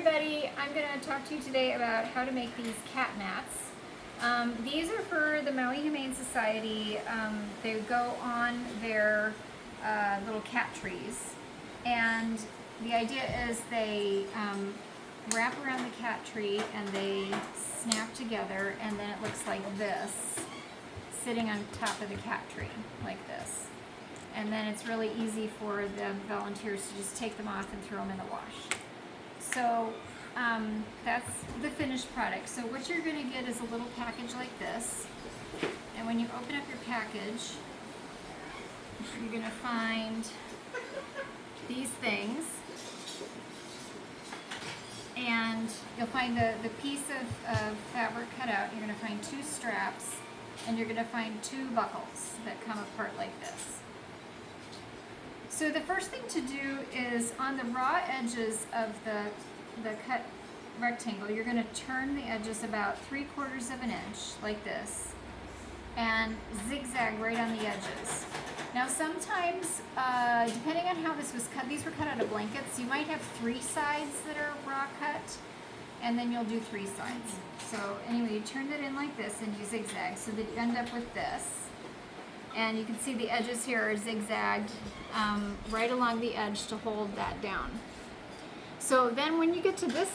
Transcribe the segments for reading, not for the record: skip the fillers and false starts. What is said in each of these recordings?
everybody, I'm going to talk to you today about how to make these cat mats. These are for the Maui Humane Society. They go on their little cat trees, and the idea is they wrap around the cat tree and they snap together, and then it looks like this sitting on top of the cat tree like this. And then it's really easy for the volunteers to just take them off and throw them in the wash. So that's the finished product. So what you're going to get is a little package like this. And when you open up your package, you're going to find these things. And you'll find the piece of fabric cut out. You're going to find 2 straps. And you're going to find 2 buckles that come apart like this. So the first thing to do is on the raw edges of the cut rectangle, you're going to turn the edges about 3/4 of an inch like this and zigzag right on the edges. Now sometimes, depending on how this was cut, these were cut out of blankets, you might have 3 sides that are raw cut, and then you'll do 3 sides. So anyway, you turn it in like this and you zigzag so that you end up with this. And you can see the edges here are zigzagged right along the edge to hold that down. So then when you get to this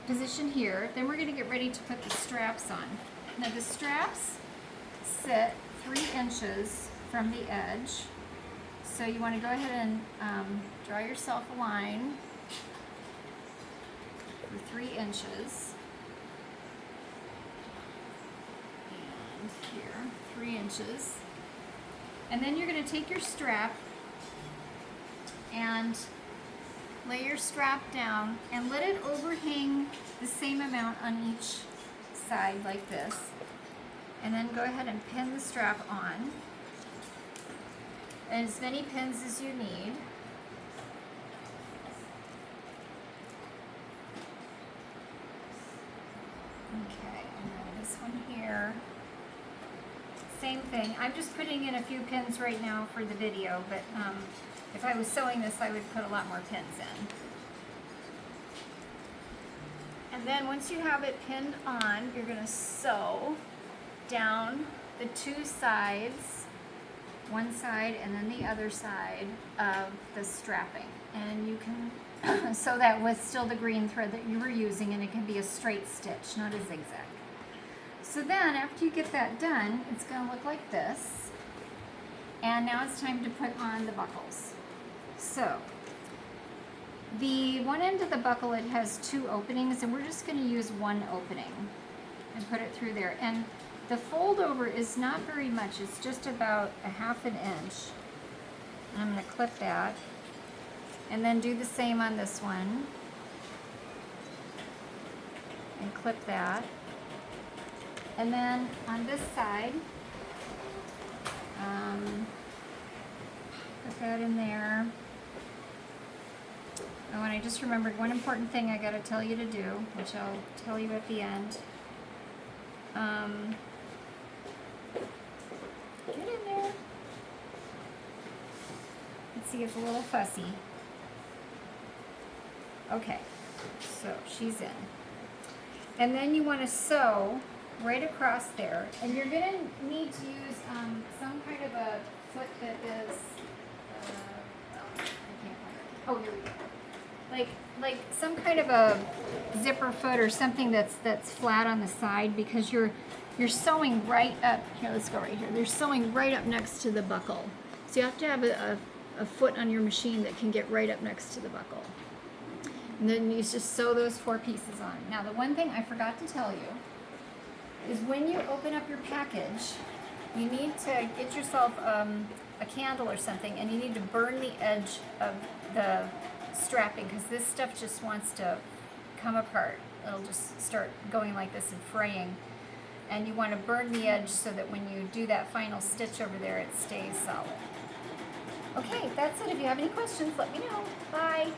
position here, then we're going to get ready to put the straps on. Now the straps sit 3 inches from the edge. So you want to go ahead and draw yourself a line for 3 inches. And here, 3 inches. And then you're going to take your strap and lay your strap down and let it overhang the same amount on each side like this. And then go ahead and pin the strap on. And as many pins as you need. Okay, and then this one here. Same thing. I'm just putting in a few pins right now for the video, but if I was sewing this, I would put a lot more pins in. And then once you have it pinned on, you're going to sew down the 2 sides, one side and then the other side of the strapping. And you can sew that with still the green thread that you were using, and it can be a straight stitch, not a zigzag. So then after you get that done, it's going to look like this. And now it's time to put on the buckles. So the one end of the buckle, it has 2 openings, and we're just going to use 1 opening and put it through there. And the fold over is not very much. It's just about a 1/2 inch. And I'm going to clip that. And then do the same on this one. And clip that. And then on this side, put that in there. Oh, and I just remembered one important thing I got to tell you to do, which I'll tell you at the end. Get in there. Let's see, it's a little fussy. Okay, so she's in. And then you want to sew right across there, and you're going to need to use some kind of a foot that is, I can't find it. Oh, here we go. Like some kind of a zipper foot or something that's flat on the side, because you're sewing right up here. Let's go right here. They're sewing right up next to the buckle, so you have to have a foot on your machine that can get right up next to the buckle. And then you just sew those 4 pieces on. Now the one thing I forgot to tell you is when you open up your package, you need to get yourself a candle or something, and you need to burn the edge of the strapping, because this stuff just wants to come apart. It'll just start going like this and fraying. And you want to burn the edge so that when you do that final stitch over there, it stays solid. Okay, that's it. If you have any questions, let me know. Bye.